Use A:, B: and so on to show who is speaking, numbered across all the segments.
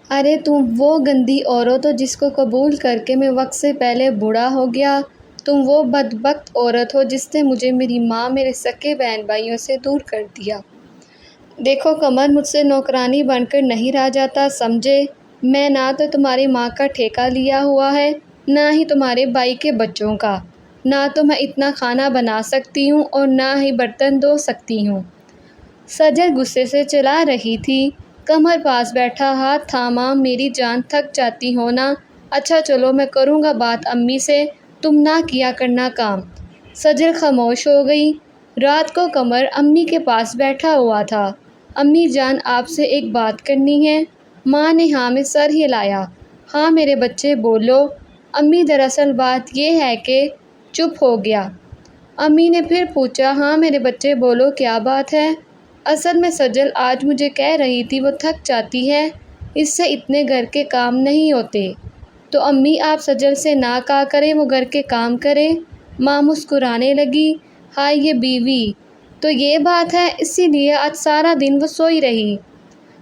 A: ارے تم وہ گندی عورت ہو جس کو قبول کر کے میں وقت سے پہلے بوڑھا ہو گیا۔ تم وہ بدبخت عورت ہو جس نے مجھے میری ماں میرے سگے بہن بھائیوں سے دور کر دیا۔ دیکھو قمر، مجھ سے نوکرانی بن کر نہیں رہا جاتا، سمجھے؟ میں نہ تو تمہاری ماں کا ٹھیکہ لیا ہوا ہے، نہ ہی تمہارے بھائی کے بچوں کا۔ نہ تو میں اتنا کھانا بنا سکتی ہوں اور نہ ہی برتن دھو سکتی ہوں۔ سجل غصے سے چلا رہی تھی۔ قمر پاس بیٹھا ہاتھ تھاما، میری جان تھک جاتی ہو نا؟ اچھا چلو میں کروں گا بات امی سے، تم نہ کیا کرنا کام۔ سجل خاموش ہو گئی۔ رات کو قمر امی کے پاس بیٹھا ہوا تھا۔ امی جان آپ سے ایک بات کرنی ہے۔ ماں نے ہاں میں سر ہلایا۔ ہاں میرے بچے بولو۔ امی دراصل بات یہ ہے کہ چپ ہو گیا۔ امی نے پھر پوچھا، ہاں میرے بچے بولو کیا بات ہے؟ اصل میں سجل آج مجھے کہہ رہی تھی وہ تھک جاتی ہے، اس سے اتنے گھر کے کام نہیں ہوتے۔ تو امی آپ سجل سے نہ کہا کریں وہ گھر کے کام کرے۔ ماں مسکرانے لگی، ہائے یہ بیوی! تو یہ بات ہے، اسی لیے آج سارا دن وہ سوئی رہی۔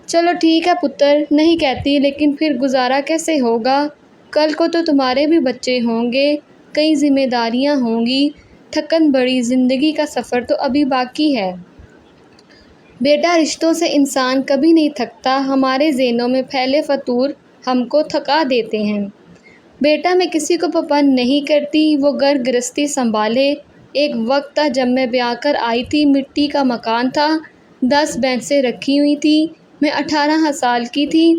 A: چلو ٹھیک ہے پتر، نہیں کہتی، لیکن پھر گزارا کیسے ہوگا؟ کل کو تو تمہارے بھی بچے ہوں گے، کئی ذمہ داریاں ہوں گی، تھکن بڑی، زندگی کا سفر تو ابھی باقی ہے۔ بیٹا رشتوں سے انسان کبھی نہیں تھکتا، ہمارے ذہنوں میں پھیلے فطور ہم کو تھکا دیتے ہیں۔ بیٹا میں کسی کو پابند نہیں کرتی، وہ گھر گرہستی سنبھالے۔ ایک وقت تھا جب میں بیاہ کر آئی تھی، مٹی کا مکان تھا، 10 بھینسیں رکھی ہوئی تھی، میں 18 سال کی تھی،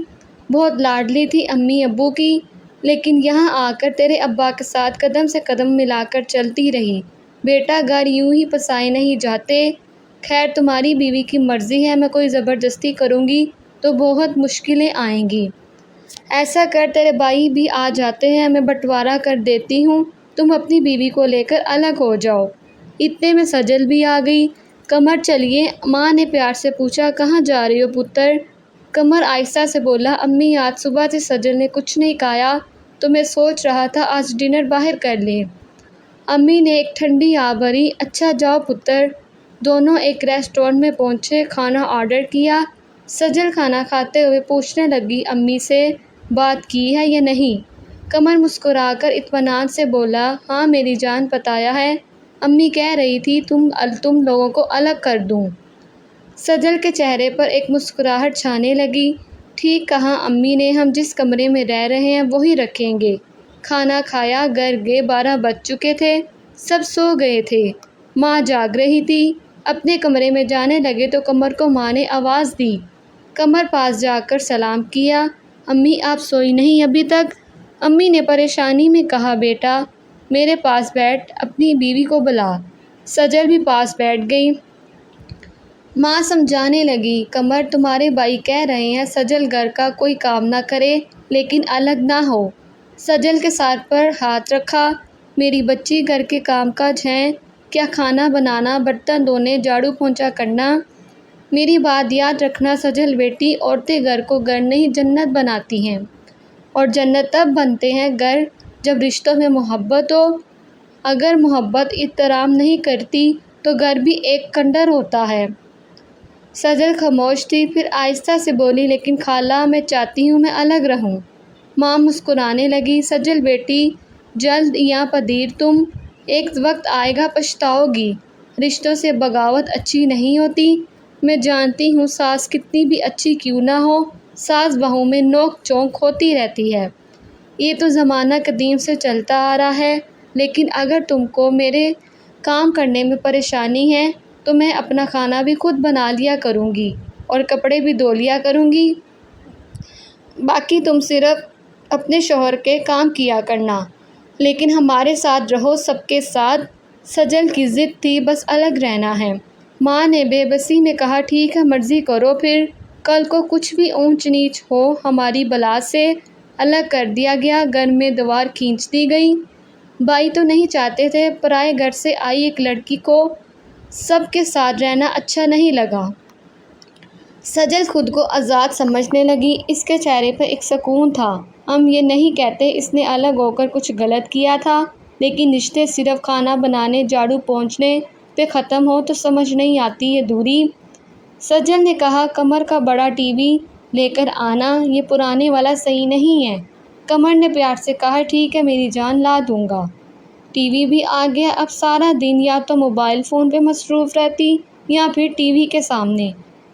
A: بہت لاڈلی تھی امی ابو کی، لیکن یہاں آ کر تیرے ابا کے ساتھ قدم سے قدم ملا کر چلتی رہی۔ بیٹا گھر یوں ہی پسائے نہیں جاتے۔ خیر تمہاری بیوی کی مرضی ہے، میں کوئی زبردستی کروں گی تو بہت مشکلیں آئیں گی۔ ایسا کر تیرے بھائی بھی آ جاتے ہیں، میں بٹوارا کر دیتی ہوں، تم اپنی بیوی کو لے کر الگ ہو جاؤ۔ اتنے میں سجل بھی آ گئی۔ قمر چلیے، ماں نے پیار سے پوچھا، کہاں جا رہی ہو پتر؟ قمر آہستہ سے بولا، امی آج صبح سے سجل نے کچھ نہیں کھایا تو میں سوچ رہا تھا آج ڈنر باہر کر لیں۔ امی نے ایک ٹھنڈی آہ بھری، اچھا جاؤ پتر۔ دونوں ایک ریسٹورانٹ میں پہنچے، کھانا آرڈر کیا۔ سجل کھانا کھاتے ہوئے پوچھنے لگی، امی سے بات کی ہے یا نہیں؟ قمر مسکرا کر اطمینان سے بولا، ہاں میری جان بتایا ہے، امی کہہ رہی تھی تم لوگوں کو الگ کر دوں۔ سجل کے چہرے پر ایک مسکراہٹ چھانے لگی، ٹھیک کہا امی نے، ہم جس کمرے میں رہ رہے ہیں وہی رکھیں گے۔ کھانا کھایا، گھر گئے، 12 بج چکے تھے، سب سو گئے تھے، ماں جاگ رہی تھی۔ اپنے کمرے میں جانے لگے تو قمر کو ماں نے آواز دی۔ قمر پاس جا کر سلام کیا، امی آپ سوئی نہیں ابھی تک؟ امی نے پریشانی میں کہا، بیٹا میرے پاس بیٹھ، اپنی بیوی کو بلا۔ سجل بھی پاس بیٹھ گئی۔ ماں سمجھانے لگی، قمر تمہارے بھائی کہہ رہے ہیں سجل گھر کا کوئی کام نہ کرے لیکن الگ نہ ہو۔ سجل کے سر پر ہاتھ رکھا، میری بچی گھر کے کام کاج ہیں، کیا کھانا بنانا، برتن دھونے، جھاڑو پونچھا کرنا۔ میری بات یاد رکھنا سجل بیٹی، عورتیں گھر کو گھر نہیں جنت بناتی ہیں، اور جنت تب بنتے ہیں گھر جب رشتوں میں محبت ہو۔ اگر محبت احترام نہیں کرتی تو گھر بھی ایک کھنڈر ہوتا ہے۔ سجل خاموش تھی، پھر آہستہ سے بولی، لیکن خالہ میں چاہتی ہوں میں الگ رہوں۔ ماں مسکرانے لگی، سجل بیٹی جلد یا پدیر تم، ایک وقت آئے گا پچھتاؤ گی۔ رشتوں سے بغاوت اچھی نہیں ہوتی۔ میں جانتی ہوں ساس کتنی بھی اچھی کیوں نہ ہو، ساس بہو میں نوک جھونک ہوتی رہتی ہے، یہ تو زمانہ قدیم سے چلتا آ رہا ہے، لیکن اگر تم کو میرے کام کرنے میں پریشانی ہے تو میں اپنا کھانا بھی خود بنا لیا کروں گی اور کپڑے بھی دھو لیا کروں گی، باقی تم صرف اپنے شوہر کے کام کیا کرنا، لیکن ہمارے ساتھ رہو، سب کے ساتھ۔ سجل کی ضد تھی، بس الگ رہنا ہے۔ ماں نے بے بسی میں کہا، ٹھیک ہے مرضی کرو پھر، کل کو کچھ بھی اونچ نیچ ہو ہماری بلا سے الگ کر دیا گیا، گھر میں دیوار کھینچ دی گئی۔ بھائی تو نہیں چاہتے تھے، پرائے گھر سے آئی ایک لڑکی کو سب کے ساتھ رہنا اچھا نہیں لگا۔ سجل خود کو آزاد سمجھنے لگی، اس کے چہرے پر ایک سکون تھا۔ ہم یہ نہیں کہتے اس نے الگ ہو کر کچھ غلط کیا تھا، لیکن رشتے صرف کھانا بنانے، جھاڑو پونچھنے پہ ختم ہو تو سمجھ نہیں آتی یہ دوری۔ سجل نے کہا، قمر کا بڑا ٹی وی لے کر آنا، یہ پرانے والا صحیح نہیں ہے۔ قمر نے پیار سے کہا، ٹھیک ہے میری جان، لا دوں گا۔ ٹی وی بھی آ گیا۔ اب سارا دن یا تو موبائل فون پہ مصروف رہتی یا پھر ٹی وی کے سامنے۔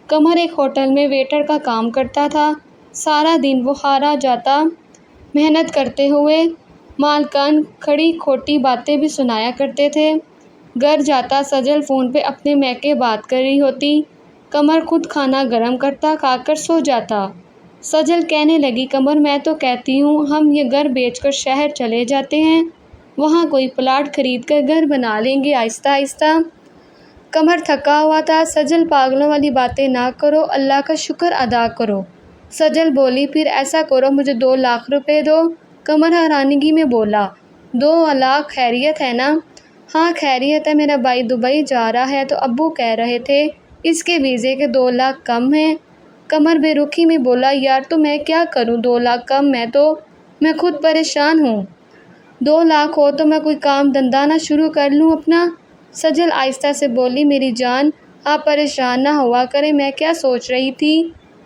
A: قمر ایک ہوٹل میں ویٹر کا کام کرتا تھا۔ سارا دن وہ ہارا جاتا، محنت کرتے ہوئے مالکان کھڑی کھوٹی باتیں بھی سنایا کرتے تھے۔ گھر جاتا سجل فون پہ اپنے میکے بات کر رہی ہوتی، قمر خود کھانا گرم کرتا، کھا کر سو جاتا۔ سجل کہنے لگی، قمر میں تو کہتی ہوں ہم یہ گھر بیچ کر شہر چلے جاتے ہیں، وہاں کوئی پلاٹ خرید کر گھر بنا لیں گے آہستہ آہستہ۔ قمر تھکا ہوا تھا، سجل پاگلوں والی باتیں نہ کرو، اللہ کا شکر ادا کرو۔ سجل بولی، پھر ایسا کرو مجھے 2 لاکھ روپے دو۔ قمر حیرانگی میں بولا، 2 لاکھ خیریت ہے نا؟ ہاں خیریت ہے، میرا بھائی دبئی جا رہا ہے تو ابو کہہ رہے تھے اس کے ویزے کے 2 لاکھ کم ہیں۔ قمر بے رخی میں بولا، یار تو میں کیا کروں، 2 لاکھ کم ہے تو میں خود پریشان ہوں۔ 2 لاکھ ہو تو میں کوئی کام دھندا نہ شروع کر لوں اپنا۔ سجل آہستہ سے بولی، میری جان آپ پریشان نہ ہوا کریں، میں کیا سوچ رہی تھی،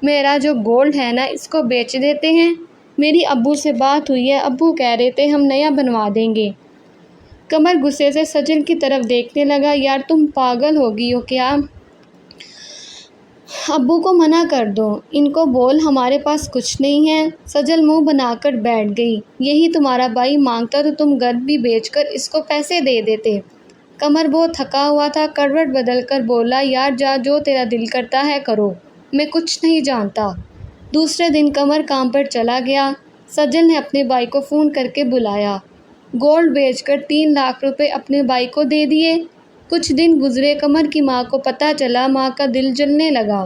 A: میرا جو گولڈ ہے نا اس کو بیچ دیتے ہیں، میری ابو سے بات ہوئی ہے، ابو کہہ رہے تھے ہم نیا بنوا دیں گے۔ قمر غصے سے سجل کی طرف دیکھنے لگا، یار تم پاگل ہو گئی ہو کیا؟ ابو کو منع کر دو، ان کو بول ہمارے پاس کچھ نہیں ہے۔ سجل منہ بنا کر بیٹھ گئی، یہی تمہارا بھائی مانگتا تو تم گھر بھی بیچ کر اس کو پیسے دے دیتے۔ قمر بہت تھکا ہوا تھا، کروٹ بدل کر بولا، یار جا جو تیرا دل کرتا ہے کرو، میں کچھ نہیں جانتا۔ دوسرے دن قمر کام پر چلا گیا۔ سجل نے اپنے بھائی کو فون کر کے بلایا، گولڈ بیچ کر 3 لاکھ روپے اپنے بھائی کو دے دیے۔ کچھ دن گزرے، قمر کی ماں کو پتہ چلا، ماں کا دل جلنے لگا،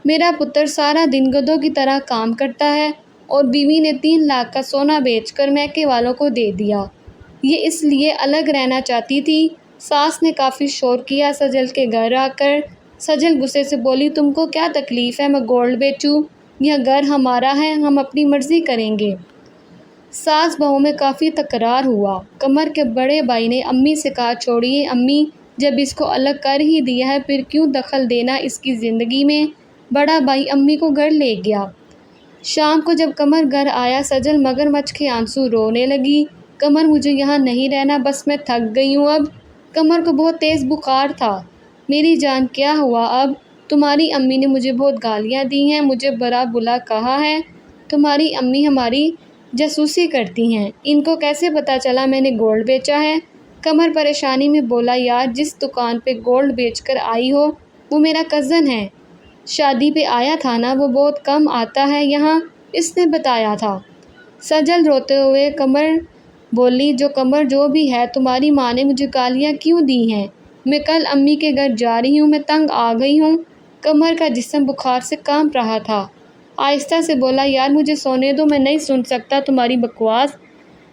A: میرا پتر سارا دن گدھوں کی طرح کام کرتا ہے اور بیوی نے 3 لاکھ کا سونا بیچ کر میکے والوں کو دے دیا، یہ اس لیے الگ رہنا چاہتی تھی۔ ساس نے کافی شور کیا سجل کے گھر آ کر۔ سجل غصے سے بولی، تم کو کیا تکلیف ہے میں گولڈ بیچوں، یہ گھر ہمارا ہے، ہم اپنی مرضی کریں گے۔ ساس بہو میں کافی تکرار ہوا۔ قمر کے بڑے بھائی نے امی سے کہا، چھوڑیے امی، جب اس کو الگ کر ہی دیا ہے پھر کیوں دخل دینا اس کی زندگی میں۔ بڑا بھائی امی کو گھر لے گیا۔ شام کو جب قمر گھر آیا، سجل مگر مچھ کے آنسو رونے لگی، قمر مجھے یہاں نہیں رہنا، بس میں تھک گئی ہوں اب۔ قمر کو بہت تیز بخار تھا۔ میری جان کیا ہوا اب؟ تمہاری امی نے مجھے بہت گالیاں دی ہیں، مجھے برا بلا کہا ہے، تمہاری امی ہماری جاسوسی کرتی ہیں، ان کو کیسے پتہ چلا میں نے گولڈ بیچا ہے؟ قمر پریشانی میں بولا، یار جس دکان پہ گولڈ بیچ کر آئی ہو وہ میرا کزن ہے، شادی پہ آیا تھا نا، وہ بہت کم آتا ہے یہاں، اس نے بتایا تھا۔ سجل روتے ہوئے قمر بولی، قمر جو بھی ہے، تمہاری ماں نے مجھے گالیاں کیوں دی ہیں؟ میں کل امی کے گھر جا رہی ہوں، میں تنگ آ گئی ہوں۔ قمر کا جسم بخار سے کانپ رہا تھا، آہستہ سے بولا، یار مجھے سونے دو، میں نہیں سن سکتا تمہاری بکواس۔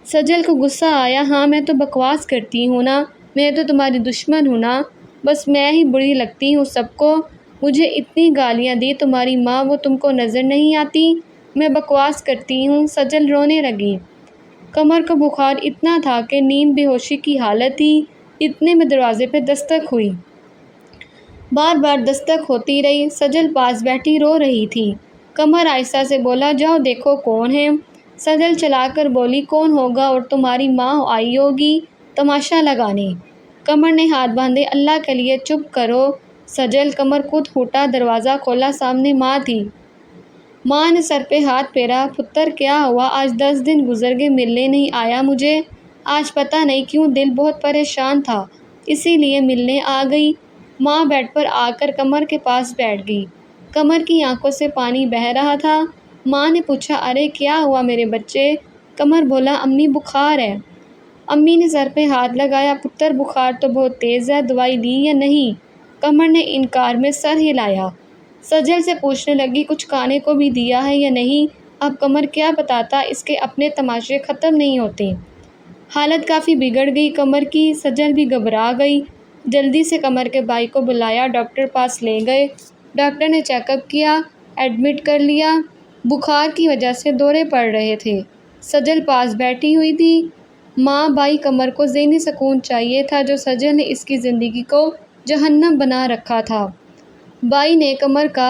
A: سجل کو غصہ آیا، ہاں میں تو بکواس کرتی ہوں نا، میں تو تمہاری دشمن ہوں نا، بس میں ہی بری لگتی ہوں سب کو، مجھے اتنی گالیاں دی تمہاری ماں، وہ تم کو نظر نہیں آتی، میں بکواس کرتی ہوں۔ سجل رونے لگی۔ قمر کو بخار اتنا تھا کہ نیند بے ہوشی کی حالت تھی۔ اتنے میں دروازے پہ دستک ہوئی، بار بار دستک ہوتی رہی، سجل پاس بیٹھی رو رہی تھی۔ قمر آہستہ سے بولا، جاؤ دیکھو کون ہے۔ سجل چلا کر بولی، کون ہوگا، اور تمہاری ماں آئی ہوگی تماشا لگانے۔ قمر نے ہاتھ باندھے، اللہ کے لیے چپ کرو سجل۔ قمر خود اٹھا، دروازہ کھولا، سامنے ماں تھی۔ ماں نے سر پہ ہاتھ پھیرا، پتر کیا ہوا، آج 10 دن گزر گئے ملنے نہیں آیا مجھے، آج پتہ نہیں کیوں دل بہت پریشان تھا اسی لیے ملنے آ گئی۔ ماں بیڈ پر آ کر قمر کے پاس بیٹھ گئی، قمر کی آنکھوں سے پانی بہہ رہا تھا۔ ماں نے پوچھا، ارے کیا ہوا میرے بچے؟ قمر بولا، امی بخار ہے۔ امی نے سر پہ ہاتھ لگایا، پتر بخار تو بہت تیز ہے، دوائی لی یا نہیں؟ قمر نے انکار میں سر ہلایا۔ سجل سے پوچھنے لگی، کچھ کھانے کو بھی دیا ہے یا نہیں؟ اب قمر کیا بتاتا، اس کے اپنے تماشے ختم نہیں ہوتے۔ حالت کافی بگڑ گئی قمر کی، سجل بھی گھبرا گئی۔ جلدی سے قمر کے بھائی کو بلایا، ڈاکٹر پاس لے گئے، ڈاکٹر نے چیک اپ کیا، ایڈمٹ کر لیا، بخار کی وجہ سے دورے پڑ رہے تھے۔ سجل پاس بیٹھی ہوئی تھی۔ ماں بھائی قمر کو ذہنی سکون چاہیے تھا جو سجل نے اس کی زندگی کو جہنم بنا رکھا تھا۔ بھائی نے قمر کا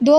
A: 2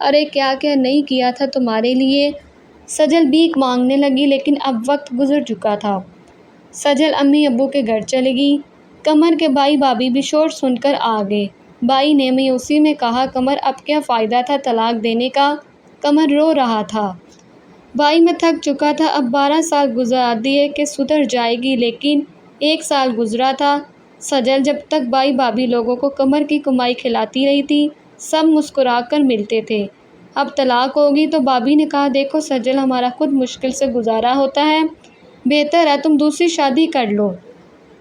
A: ارے کیا کیا نہیں کیا تھا تمہارے لیے۔ سجل بھیک مانگنے لگی لیکن اب وقت گزر چکا تھا۔ سجل امی ابو کے گھر چلے گئی۔ قمر کے بھائی بھابھی بھی شور سن کر آ گئے۔ بھائی نے مایوسی میں کہا، قمر اب کیا فائدہ تھا طلاق دینے کا؟ قمر رو رہا تھا۔ بھائی میں تھک چکا تھا، اب 12 سال گزار دیے کہ سدھر جائے گی، لیکن 1 سال گزرا تھا۔ سجل جب تک بھائی بھابھی لوگوں کو قمر کی کمائی کھلاتی رہی تھی، سب مسکرا کر ملتے تھے۔ اب طلاق ہوگی تو بھابھی نے کہا، دیکھو سجل، ہمارا خود مشکل سے گزارا ہوتا ہے، بہتر ہے تم دوسری شادی کر لو۔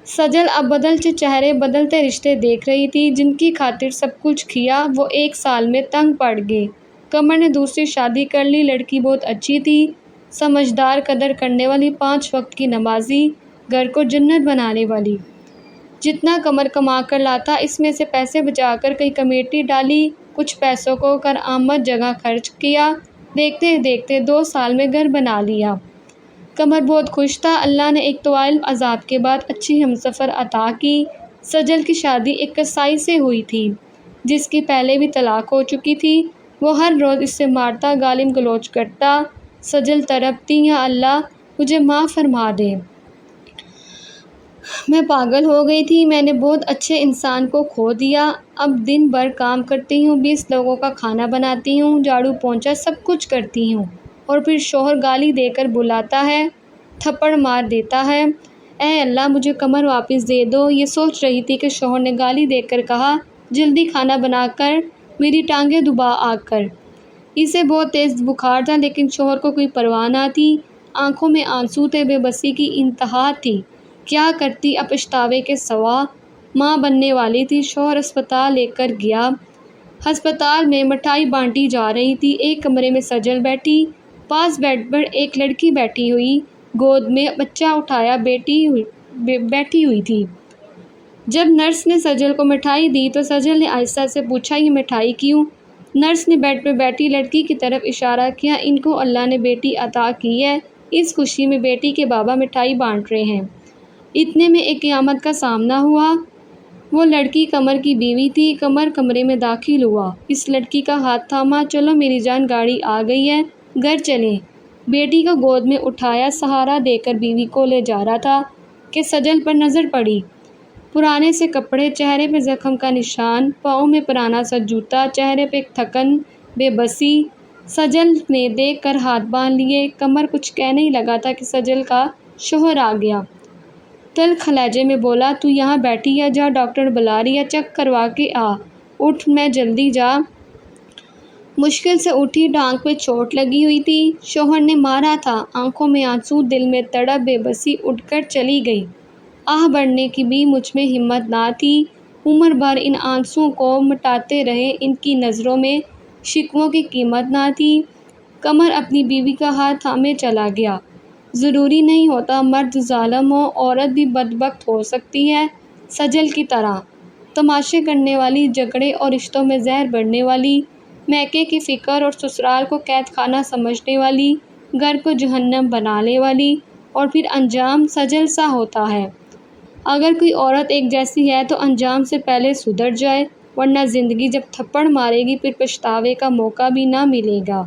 A: سجل اب بدلتے چہرے بدلتے رشتے دیکھ رہی تھی، جن کی خاطر سب کچھ کیا وہ 1 سال میں تنگ پڑ گئے۔ قمر نے دوسری شادی کر لی۔ لڑکی بہت اچھی تھی، سمجھدار، قدر کرنے والی، 5 وقت کی نمازی، گھر کو جنت بنانے والی۔ جتنا قمر کما کر لاتا، اس میں سے پیسے بچا کر کئی کمیٹی ڈالی، کچھ پیسوں کو کارآمد جگہ خرچ کیا۔ دیکھتے دیکھتے 2 سال میں گھر بنا لیا۔ قمر بہت خوش تھا۔ اللہ نے ایک طویل عذاب کے بعد اچھی ہمسفر عطا کی۔ سجل کی شادی ایک کسائی سے ہوئی تھی، جس کی پہلے بھی طلاق ہو چکی تھی۔ وہ ہر روز اس سے مارتا، گالی گلوچ کرتا۔ سجل تڑپتی، یا اللہ مجھے معاف فرما دے، میں پاگل ہو گئی تھی، میں نے بہت اچھے انسان کو کھو دیا۔ اب دن بھر کام کرتی ہوں، 20 لوگوں کا کھانا بناتی ہوں، جھاڑو پونچھا سب کچھ کرتی ہوں، اور پھر شوہر گالی دے کر بلاتا ہے، تھپڑ مار دیتا ہے۔ اے اللہ مجھے قمر واپس دے دو۔ یہ سوچ رہی تھی کہ شوہر نے گالی دے کر کہا، جلدی کھانا بنا کر میری ٹانگیں دبا آ کر۔ اسے بہت تیز بخار تھا، لیکن شوہر کو کوئی پرواہ نہ تھی۔ آنکھوں میں آنسو تھے، بے بسی کی انتہا تھی۔ کیا کرتی اب پچھتاوے کے سوا؟ ماں بننے والی تھی۔ شوہر اسپتال لے کر گیا۔ ہسپتال میں مٹھائی بانٹی جا رہی تھی۔ ایک کمرے میں سجل بیٹھی، پاس بیڈ پر ایک لڑکی بیٹھی ہوئی، گود میں بچہ اٹھایا بیٹھی ہوئی تھی۔ جب نرس نے سجل کو مٹھائی دی تو سجل نے آہستہ سے پوچھا، یہ مٹھائی کیوں؟ نرس نے بیڈ پہ بیٹھی لڑکی کی طرف اشارہ کیا، ان کو اللہ نے بیٹی عطا کی ہے، اس خوشی میں بیٹی کے بابا مٹھائی بانٹ رہے ہیں۔ اتنے میں ایک قیامت کا سامنا ہوا۔ وہ لڑکی قمر کی بیوی تھی۔ قمر کمرے میں داخل ہوا، اس لڑکی کا ہاتھ تھاما، چلو میری جان، گاڑی آ گئی ہے، گھر چلیں۔ بیٹی کو گود میں اٹھایا، سہارا دے کر بیوی کو لے جا رہا تھا کہ سجل پر نظر پڑی۔ پرانے سے کپڑے، چہرے پہ زخم کا نشان، پاؤں میں پرانا سا جوتا، چہرے پہ تھکن، بے بسی۔ سجل نے دیکھ کر ہاتھ باندھ لیے۔ قمر کچھ کہنے ہی لگا تھا کہ سجل کا شوہر آ گیا۔ تلخ لہجے میں بولا، تو یہاں بیٹھی ہے، جا ڈاکٹر بلا رہی ہے، چیک کروا کے آ، اٹھ میں جلدی جا۔ مشکل سے اٹھی، ٹانگ پہ چوٹ لگی ہوئی تھی، شوہر نے مارا تھا۔ آنکھوں میں آنسو، دل میں تڑپ، بے بسی، اٹھ کر چلی گئی۔ آہ بھرنے کی بھی مجھ میں ہمت نہ تھی۔ عمر بھر ان آنسوؤں کو مٹاتے رہے، ان کی نظروں میں شکووں کی قیمت نہ تھی۔ قمر اپنی بیوی کا ہاتھ تھامے چلا گیا۔ ضروری نہیں ہوتا مرد ظالم ہو، عورت بھی بدبخت ہو سکتی ہے، سجل کی طرح، تماشے کرنے والی، جھگڑے اور رشتوں میں زہر بڑھنے والی، میکے کی فکر اور سسرال کو قید خانہ سمجھنے والی، گھر کو جہنم بنانے والی، اور پھر انجام سجل سا ہوتا ہے۔ اگر کوئی عورت ایک جیسی ہے تو انجام سے پہلے سدھر جائے، ورنہ زندگی جب تھپڑ مارے گی پھر پچھتاوے کا موقع بھی نہ ملے گا۔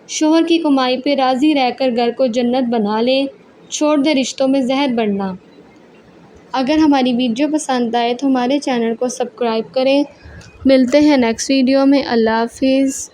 A: شوہر کی کمائی پہ راضی رہ کر گھر کو جنت بنا لے، چھوڑ دے رشتوں میں زہر بڑھنا۔ اگر ہماری ویڈیو پسند آئے تو ہمارے چینل کو سبسکرائب کریں۔ ملتے ہیں نیکسٹ ویڈیو میں۔ اللہ حافظ۔